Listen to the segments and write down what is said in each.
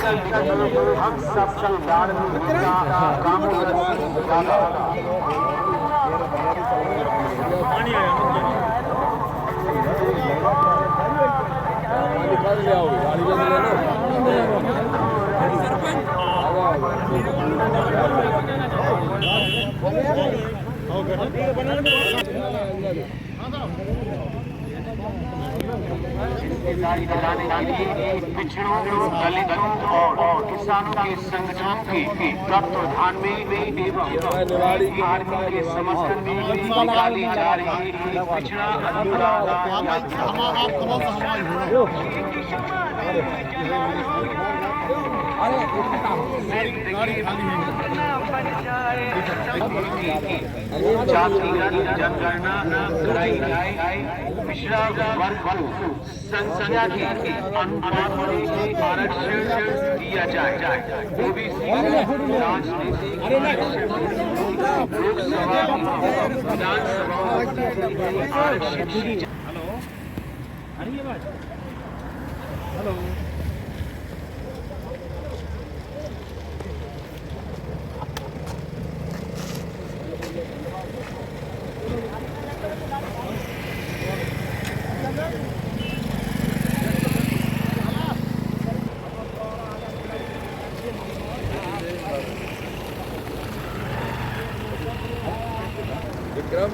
हम सबसे लाडली नेता पिछड़ों दलितों और किसानों के संगठनों के तत्वाधान में एवं आर्मी के समर्थन में निकाली जा रही पिछड़ा जातिगत जनगणना कराई जाए, पिछड़ा वर्ग को संख्या के अनुपात में आरक्षण दिया जाए, ओबीसी राजनीतिक लोकसभा विधानसभा आरक्षित। हेलो विक्रम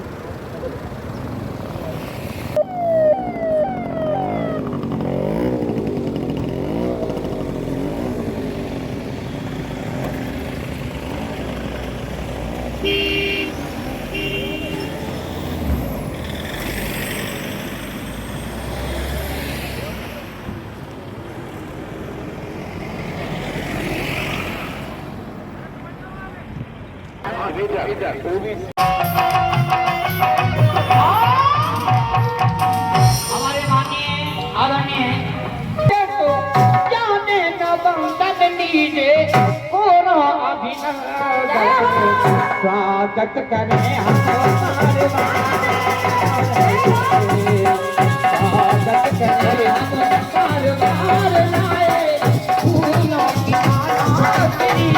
हमारे माननीय आदरणीय जाने न बंदन नीले कोरा अभिनंदन स्वागत करें हमारे स्वागत करें हमारे लाए फूलों की माला तेरी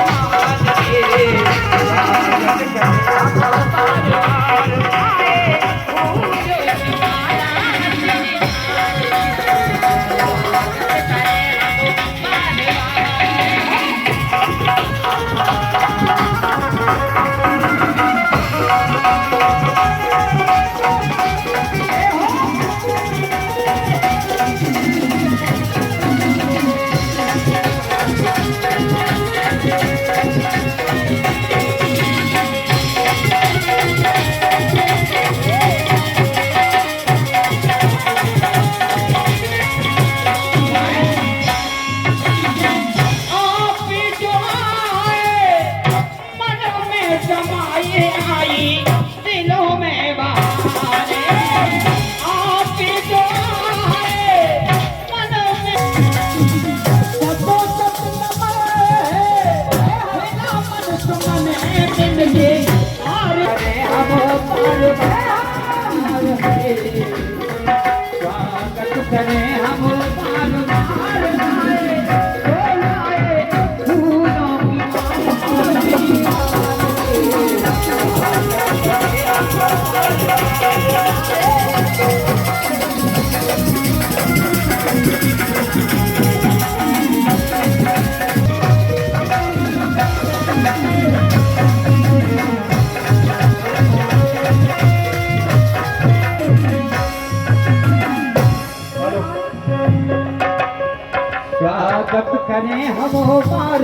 स्वागत करें हम बार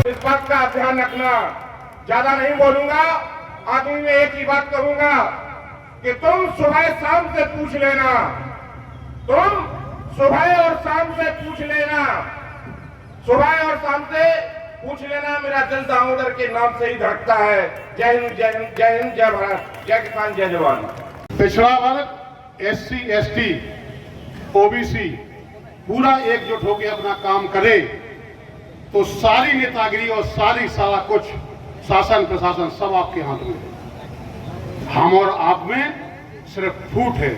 इस बात का ध्यान रखना, ज्यादा नहीं बोलूंगा। आदमी में एक ही बात कहूंगा कि तुम सुबह शाम से पूछ लेना, तुम सुबह और शाम से पूछ लेना, सुबह और शाम से पूछ लेना। मेरा दिल दामोदर के नाम से ही धड़कता है। जय हिंद, जय हिंद, जय हिंद, जय भारत, जय किसान, जय जवान। पिछड़ा वर्ग, SC, ST, OBC पूरा एकजुट होकर अपना काम करे तो सारी नेतागिरी और सारा कुछ शासन प्रशासन सब आपके हाथ में है। हम और आप में सिर्फ फूट है।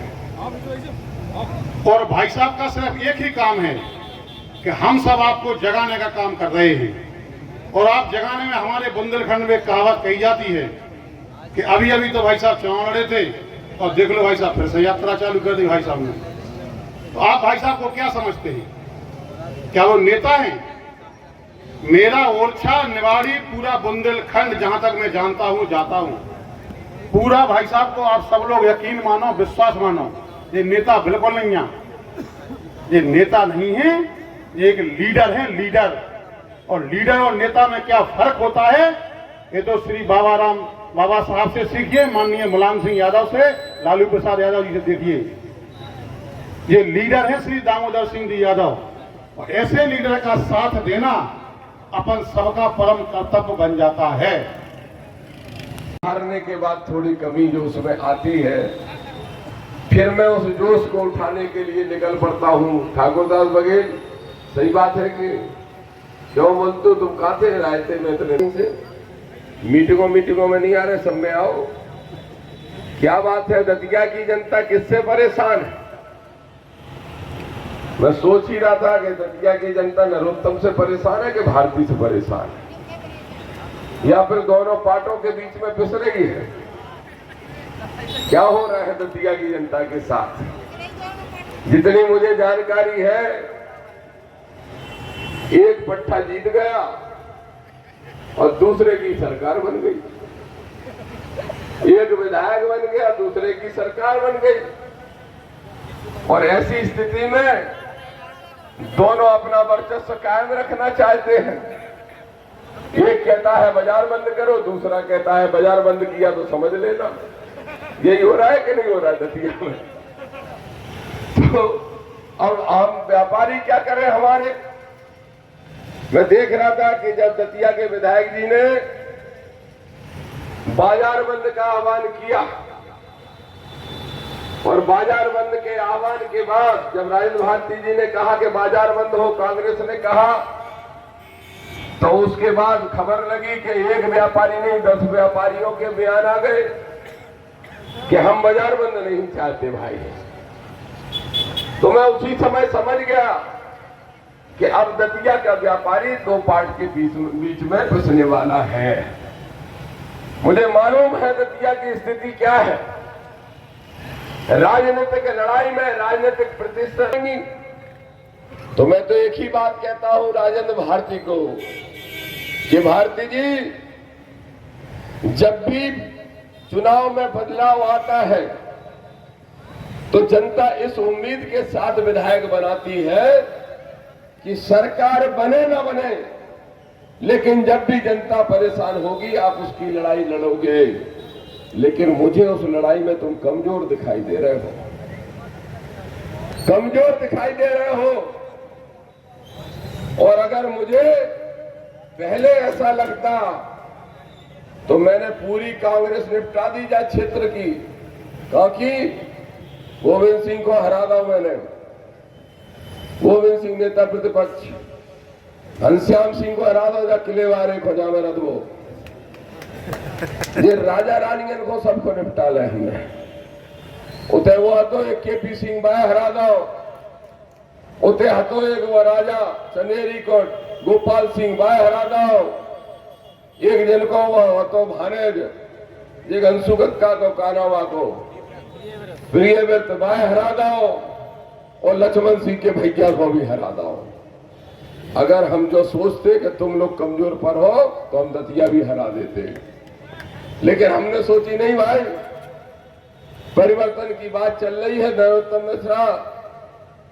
और भाई साहब का सिर्फ एक ही काम है कि हम सब आपको जगाने का काम कर रहे हैं। और आप जगाने में हमारे बुंदेलखंड में कहावत कही जाती है कि अभी अभी तो भाई साहब चुनाव लड़े थे और देख लो भाई साहब फिर से यात्रा चालू कर दी भाई साहब ने। तो आप भाई साहब को क्या समझते हैं? क्या वो नेता हैं? मेरा ओरछा, निवाड़ी, पूरा बुंदेलखंड जहां तक मैं जानता हूं, जाता हूं, पूरा भाई साहब को आप सब लोग यकीन मानो, विश्वास मानो, ये नेता बिल्कुल नहीं है। ये नेता नहीं है, ये एक लीडर है, लीडर। और लीडर और नेता में क्या फर्क होता है, ये तो श्री बाबा साहब से सीखिए, माननीय मुलायम सिंह यादव से, लालू प्रसाद यादव जी से देखिए। ये लीडर है श्री दामोदर सिंह जी यादव। और ऐसे लीडर का साथ देना अपन सबका परम कर्तव्य बन जाता है। हारने के बाद थोड़ी कमी जो उसमें आती है, फिर मैं उस जोश को उठाने के लिए निकल पड़ता हूँ। ठाकुरदास बघेल, सही बात है कि क्यों बोलते तुम कहाँ थे रायते में इतने दिन से? मीटिंगों में नहीं आ रहे, सब में आओ। क्या बात है, दतिया की जनता किससे परेशान है? मैं सोच ही रहा था कि दतिया की जनता नरोत्तम से परेशान है कि भारती से परेशान है, या फिर दोनों पार्टों के बीच में पिस रही है। क्या हो रहा है दतिया की जनता के साथ? जितनी मुझे जानकारी है, एक पट्टा जीत गया और दूसरे की सरकार बन गई। एक विधायक बन गया, दूसरे की सरकार बन गई। और ऐसी स्थिति में दोनों अपना वर्चस्व कायम रखना चाहते हैं। एक कहता है बाजार बंद करो, दूसरा कहता है बाजार बंद किया तो समझ लेना। यही हो रहा है कि नहीं हो रहा है दतिया में? तो अब आम व्यापारी क्या कर रहे हैं हमारे? मैं देख रहा था कि जब दतिया के विधायक जी ने बाजार बंद का आह्वान किया और बाजार बंद के आह्वान के बाद जब राजेंद्र भारती जी ने कहा कि बाजार बंद हो, कांग्रेस ने कहा, तो उसके बाद खबर लगी कि एक व्यापारी नहीं 10 व्यापारियों के बयान आ गए कि हम बाजार बंद नहीं चाहते भाई। तो मैं उसी समय समझ गया कि अब दतिया का व्यापारी दो पार्ट के बीच में फंसने वाला है। मुझे मालूम है दतिया की स्थिति क्या है। राजनीतिक लड़ाई में राजनीतिक प्रतिष्ठा नहीं। तो मैं तो एक ही बात कहता हूं राजेंद्र भारती को कि भारती जी, जब भी चुनाव में बदलाव आता है तो जनता इस उम्मीद के साथ विधायक बनाती है कि सरकार बने ना बने, लेकिन जब भी जनता परेशान होगी आप उसकी लड़ाई लड़ोगे। लेकिन मुझे उस लड़ाई में तुम कमजोर दिखाई दे रहे हो, कमजोर दिखाई दे रहे हो। और अगर मुझे पहले ऐसा लगता तो मैंने पूरी कांग्रेस निपटा दी जाए क्षेत्र की, क्योंकि गोविंद सिंह को हरा था मैंने। गोविंद सिंह नेता प्रतिपक्ष, घनश्याम सिंह को हरा दो, किले वाले खोजा में रख दो। ये राजा रानियन को सबको निपटा ले हमने। उते वो हतो एक केपी सिंह बाय हरा दो, उते हतो एक वो राजा चंदेरी को गोपाल सिंह बाय हरा दो। एक जन को वो हतो भानेज ये घनसुगत्ता को कानावा को प्रिय व्यक्त बाय हरा दो, और लक्ष्मण सिंह के भैया को भी हरा दो। अगर हम जो सोचते कि तुम लोग कमजोर पर हो तो हम दतिया भी हरा देते, लेकिन हमने सोची नहीं भाई। परिवर्तन की बात चल रही है, नरोत्तम मिश्रा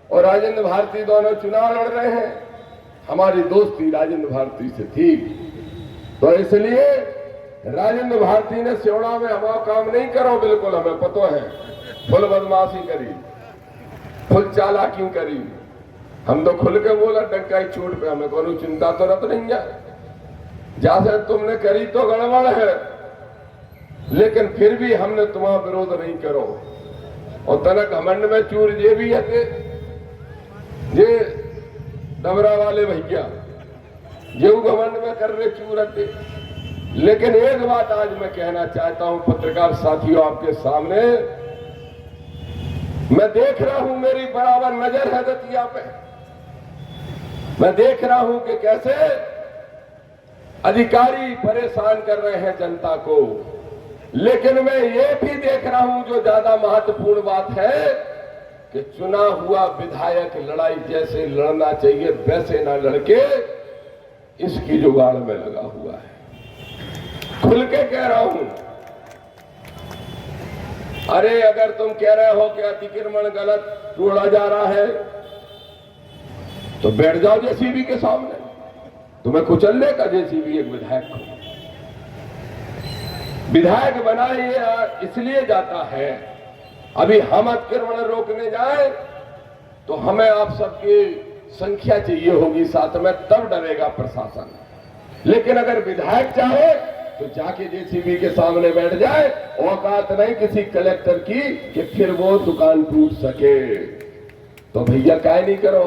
और राजेंद्र भारती दोनों चुनाव लड़ रहे हैं। हमारी दोस्ती राजेंद्र भारती से थी, तो इसलिए राजेंद्र भारती ने सेवड़ा में हमारा काम नहीं करो, बिल्कुल हमें पता है। फुल बदमाशी करी, फुल चालाकी करी, हम तो खुल के बोला डंका की चोट पे, हमें कोई चिंता तो रत नहीं है। जैसे तुमने करी तो गड़बड़ है, लेकिन फिर भी हमने तुम्हारा विरोध नहीं करो। और तनक घमंड में चूर ये भी है ये डबरा वाले भैया, ये घमंड में कर रहे चूर हते। लेकिन एक बात आज मैं कहना चाहता हूं पत्रकार साथियों आपके सामने, मैं देख रहा हूं मेरी बराबर नजर है दतिया पे, मैं देख रहा हूं कि कैसे अधिकारी परेशान कर रहे हैं जनता को, लेकिन मैं ये भी देख रहा हूं जो ज्यादा महत्वपूर्ण बात है कि चुना हुआ विधायक लड़ाई जैसे लड़ना चाहिए वैसे ना लड़के इसकी जुगाड़ में लगा हुआ है। खुल के कह रहा हूं, अरे अगर तुम कह रहे हो कि अतिक्रमण गलत तोड़ा जा रहा है तो बैठ जाओ जेसीबी के सामने, तुम्हें कुचलने का जेसीबी एक विधायक को। विधायक बनाया इसलिए जाता है, अभी हम अतिक्रमण रोकने जाए तो हमें आप सबकी संख्या चाहिए होगी साथ में, तब डरेगा प्रशासन। लेकिन अगर विधायक चाहे तो जाके जेसीबी के सामने बैठ जाए, औकात नहीं किसी कलेक्टर की कि फिर वो दुकान टूट सके। तो भैया काय नहीं करो,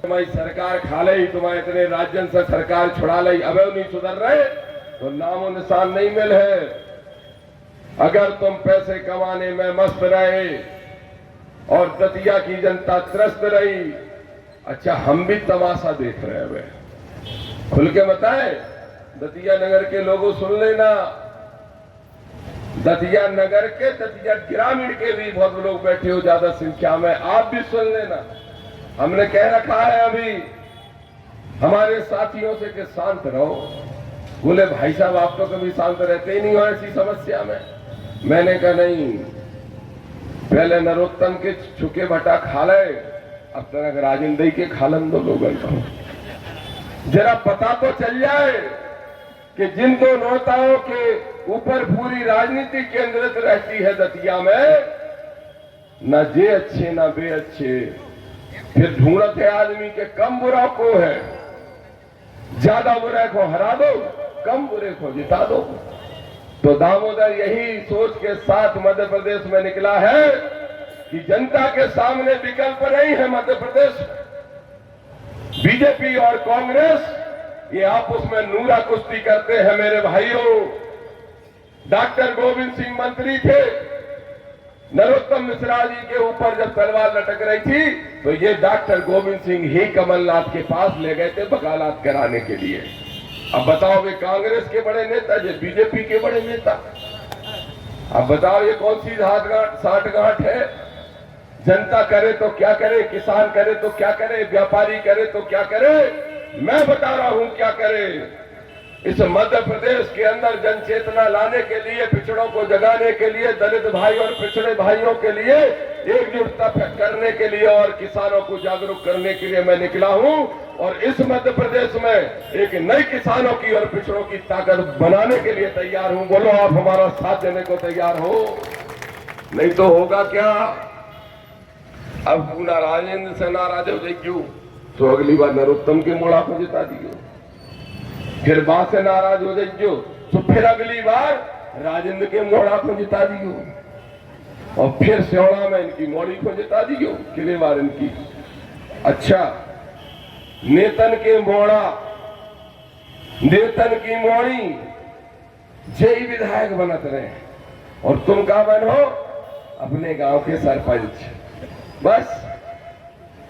तुम्हारी सरकार खा ली, तुम्हारे इतने राज्यों से सरकार छुड़ा ली, अब नहीं सुधर रहे तो नामो निशान नहीं मिल है। अगर तुम पैसे कमाने में मस्त रहे और दतिया की जनता त्रस्त रही, अच्छा हम भी तमाशा देख रहे हैं। खुल के बताएं, दतिया नगर के लोगों सुन लेना, दतिया नगर के, दतिया ग्रामीण के भी बहुत लोग बैठे हो ज्यादा संख्या में, आप भी सुन लेना। हमने कह रखा है अभी हमारे साथियों से कि शांत रहो। बोले भाई साहब आप तो कभी शांत रहते ही नहीं हो ऐसी समस्या में। मैंने कहा नहीं, पहले नरोत्तम के छुके भटा खा ले, अब तक राजेंद्र के खालन दो लोगों को जरा पता तो चल जाए कि जिन दो नेताओं के ऊपर पूरी राजनीति केंद्रित रहती है दतिया में, न जे अच्छे न बे अच्छे, फिर ढूंढत है आदमी के कम बुरा को है, ज्यादा बुरे को हरा दो, कम बुरे को जिता दो। तो दामोदर यही सोच के साथ मध्य प्रदेश में निकला है कि जनता के सामने विकल्प नहीं है मध्य प्रदेश। बीजेपी और कांग्रेस ये आपस में नूरा कुश्ती करते हैं मेरे भाइयों। डॉक्टर गोविंद सिंह मंत्री थे, नरोत्तम मिश्रा जी के ऊपर जब तलवार लटक रही थी तो ये डॉक्टर गोविंद सिंह ही कमलनाथ के पास ले गए थे वकालत कराने के लिए। अब बताओ वे कांग्रेस के बड़े नेता, ये बीजेपी के बड़े नेता, अब बताओ ये कौन सी साठगांठ है। जनता करे तो क्या करे, किसान करे तो क्या करे, व्यापारी करे तो क्या करे, मैं बता रहा हूं क्या करे। इस मध्य प्रदेश के अंदर जन चेतना लाने के लिए, पिछड़ों को जगाने के लिए, दलित भाई और पिछड़े भाइयों के लिए एकजुटता करने के लिए और किसानों को जागरूक करने के लिए मैं निकला हूं। और इस मध्य प्रदेश में एक नई किसानों की और पिछड़ों की ताकत बनाने के लिए तैयार हूं। बोलो आप हमारा साथ देने को तैयार हो, नहीं तो होगा क्या। अब पूरा राजेंद्र से नाराज हो जाइए तो अगली बार नरोत्तम के मोड़ा को जिता दियो, फिर वहां से नाराज हो जाइयो तो फिर अगली बार राजेंद्र के मोड़ा को जिता दियो, और फिर स्योड़ा में इनकी मोड़ी को जिता दियो, कितने बार इनकी। अच्छा, नेतन के मोड़ा, नेतन की मोड़ी जय विधायक बनत रहे, और तुम क्या बनो अपने गांव के सरपंच। बस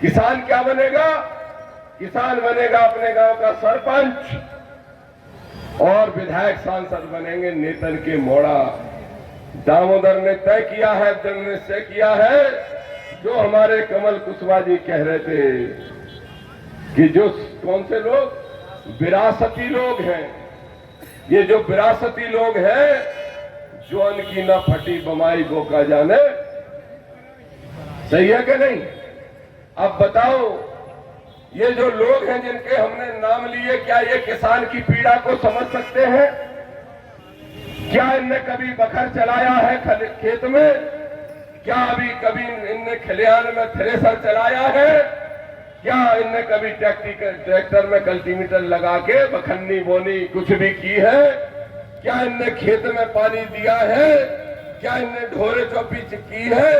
किसान क्या बनेगा, किसान बनेगा अपने गांव का सरपंच, और विधायक सांसद बनेंगे नेतन के मोड़ा। दामोदर ने तय किया है, दृढ़ निश्चय किया है, जो हमारे कमल कुशवाहा जी कह रहे थे कि जो कौन से लोग विरासती लोग हैं, ये जो विरासती लोग हैं, जो उनकी न फटी बमाई बोका जाने। सही है कि नहीं। अब बताओ, ये जो लोग हैं जिनके हमने नाम लिए, क्या ये किसान की पीड़ा को समझ सकते हैं? क्या इनने कभी बखर चलाया है खेत में? क्या अभी कभी इनने खलिहान में थ्रेसर चलाया है? क्या इनने कभी ट्रैक्टर में कल्टीमीटर लगा के बखन्नी बोनी कुछ भी की है? क्या इनने खेत में पानी दिया है? क्या इनने ढोरे चौपी की है?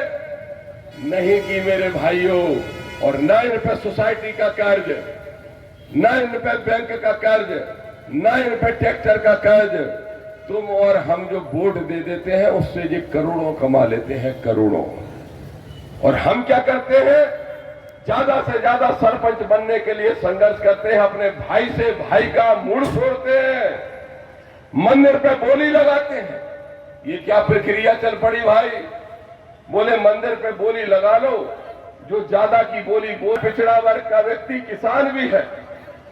नहीं की मेरे भाइयों। और न इन पे सोसाइटी का कर्ज, न इन पे बैंक का कर्ज, न इन पे ट्रैक्टर का कर्ज। तुम और हम जो वोट दे देते हैं उससे ये करोड़ों कमा लेते हैं, करोड़ों। और हम क्या करते हैं, ज्यादा से ज्यादा सरपंच बनने के लिए संघर्ष करते हैं, अपने भाई से भाई का मूड फोड़ते हैं, मंदिर पे बोली लगाते हैं। ये क्या प्रक्रिया चल पड़ी भाई? बोले मंदिर पे बोली लगा लो, जो ज्यादा की बोली वो पिछड़ा वर्ग का व्यक्ति किसान भी है,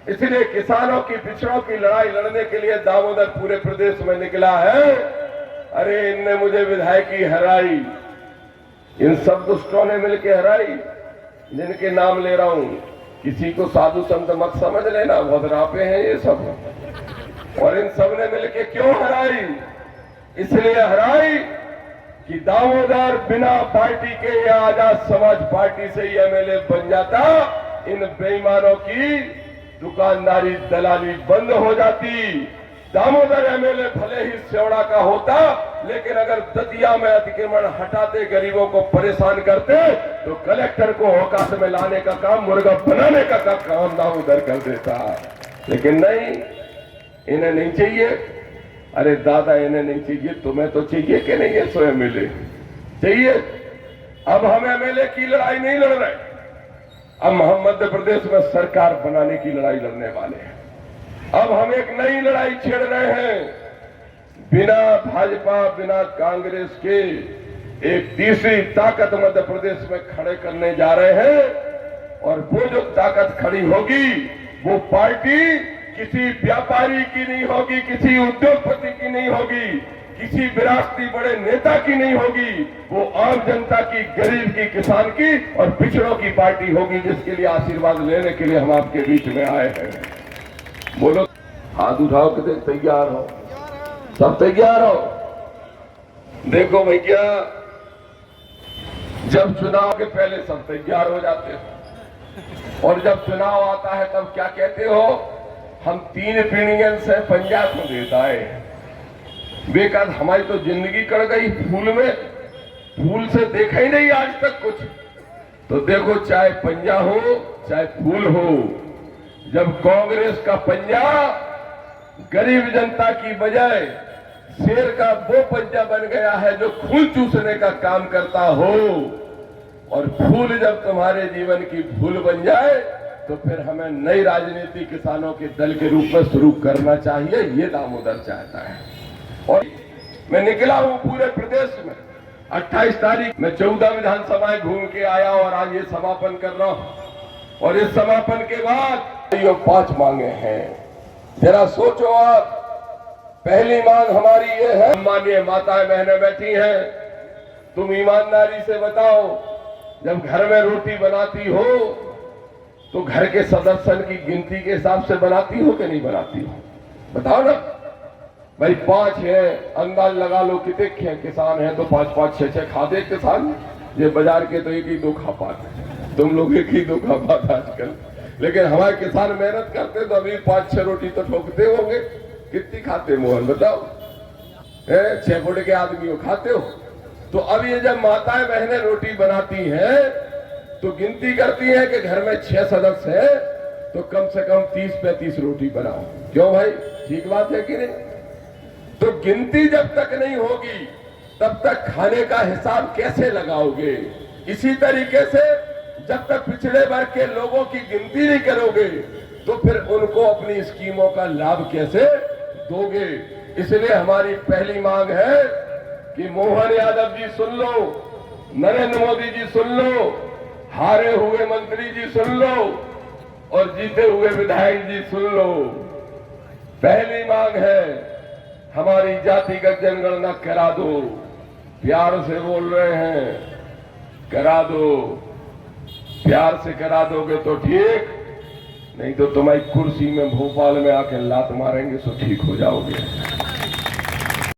इसलिए किसानों की पिछड़ों की लड़ाई लड़ने के लिए दामोदर पूरे प्रदेश में निकला है। अरे इनने मुझे विधायकी हराई, इन सब दुष्टों ने मिलकर हराई, जिनके नाम ले रहा हूं। किसी को साधु संत मत समझ लेना, बहुत रापे हैं ये सब। और इन सब ने मिलकर क्यों हराई? इसलिए हराई कि दामोदर बिना पार्टी के या आजाद समाज पार्टी से ही एमएलए बन जाता, इन बेईमानों की दुकानदारी दलाली बंद हो जाती। दामोदर एमएलए भले ही सेवड़ा का होता, लेकिन अगर दतिया में अतिक्रमण हटाते, गरीबों को परेशान करते, तो कलेक्टर को औकात में लाने का काम, मुर्गा बनाने का काम दामोदर कर देता। लेकिन नहीं, इन्हें नहीं चाहिए। अरे दादा इन्हें नहीं चाहिए, तुम्हें तो चाहिए कि नहीं? है सो एमएलए चाहिए। अब हम एमएलए की लड़ाई नहीं लड़ रहे, अब हम मध्य प्रदेश में सरकार बनाने की लड़ाई लड़ने वाले हैं। अब हम एक नई लड़ाई छेड़ रहे हैं, बिना भाजपा बिना कांग्रेस के एक तीसरी ताकत मध्य प्रदेश में खड़े करने जा रहे हैं। और वो जो ताकत खड़ी होगी, वो पार्टी किसी व्यापारी की नहीं होगी, किसी उद्योगपति की नहीं होगी, किसी विरासती बड़े नेता की नहीं होगी, वो आम जनता की, गरीब की, किसान की और पिछड़ों की पार्टी होगी, जिसके लिए आशीर्वाद लेने के लिए हम आपके बीच में आए हैं। बोलो, हाथ उठाओ कि तैयार हो, सब तैयार हो। देखो भैया, जब चुनाव के पहले सब तैयार हो जाते हो, और जब चुनाव आता है तब क्या कहते हो? हम 3 पीढ़ियों से पंजाब को देता है। बेकार हमारी तो जिंदगी कट गई फूल में, फूल से देखा ही नहीं आज तक कुछ। तो देखो, चाहे पंजा हो चाहे फूल हो, जब कांग्रेस का पंजा गरीब जनता की बजाय शेर का वो पंजा बन गया है जो खून चूसने का काम करता हो, और फूल जब तुम्हारे जीवन की भूल बन जाए, तो फिर हमें नई राजनीति किसानों के दल के रूप में शुरू करना चाहिए। ये दामोदर चाहता है। और मैं निकला हूं पूरे प्रदेश में। 28 तारीख में 14 विधानसभाएं घूम के आया और आज ये समापन कर रहा हूं। और इस समापन के बाद ये 5 मांगे हैं। जरा सोचो आप, पहली मांग हमारी ये है, माननीय माताएं बहनें बैठी हैं, तुम ईमानदारी से बताओ, जब घर में रोटी बनाती हो तो घर के सदस्यों की गिनती के हिसाब से बनाती हो कि नहीं बनाती हो? बताओ ना भाई। 5 है, अंदाज लगा लो कितने किसान हैं, तो 5-5, 6-6 खाते किसान। ये बाजार के तो 1-2 खा पाते, तुम लोग 1-2 खा पाते आजकल। लेकिन हमारे किसान मेहनत करते तो अभी 5-6 रोटी तो ठोकते होंगे। कितनी खाते मोहन बताओ? 6 फुट के आदमी हो, खाते हो? तो अब ये जब माताएं बहनें रोटी बनाती हैं तो गिनती करती है कि घर में 6 सदस्य हैं, तो कम से कम 30-35 रोटी बनाओ। क्यों भाई, ठीक बात है कि नहीं? तो गिनती जब तक नहीं होगी तब तक खाने का हिसाब कैसे लगाओगे? इसी तरीके से जब तक पिछड़े वर्ग के लोगों की गिनती नहीं करोगे, तो फिर उनको अपनी स्कीमों का लाभ कैसे दोगे? इसलिए हमारी पहली मांग है कि मोहन यादव जी सुन लो, नरेंद्र मोदी जी सुन लो, हारे हुए मंत्री जी सुन लो, और जीते हुए विधायक जी सुन लो। पहली मांग है, हमारी जातिगत जनगणना करा दो। प्यार से बोल रहे हैं, करा दो। प्यार से करा दोगे तो ठीक, नहीं तो तुम्हारी कुर्सी में भोपाल में आके लात मारेंगे, सो ठीक हो जाओगे।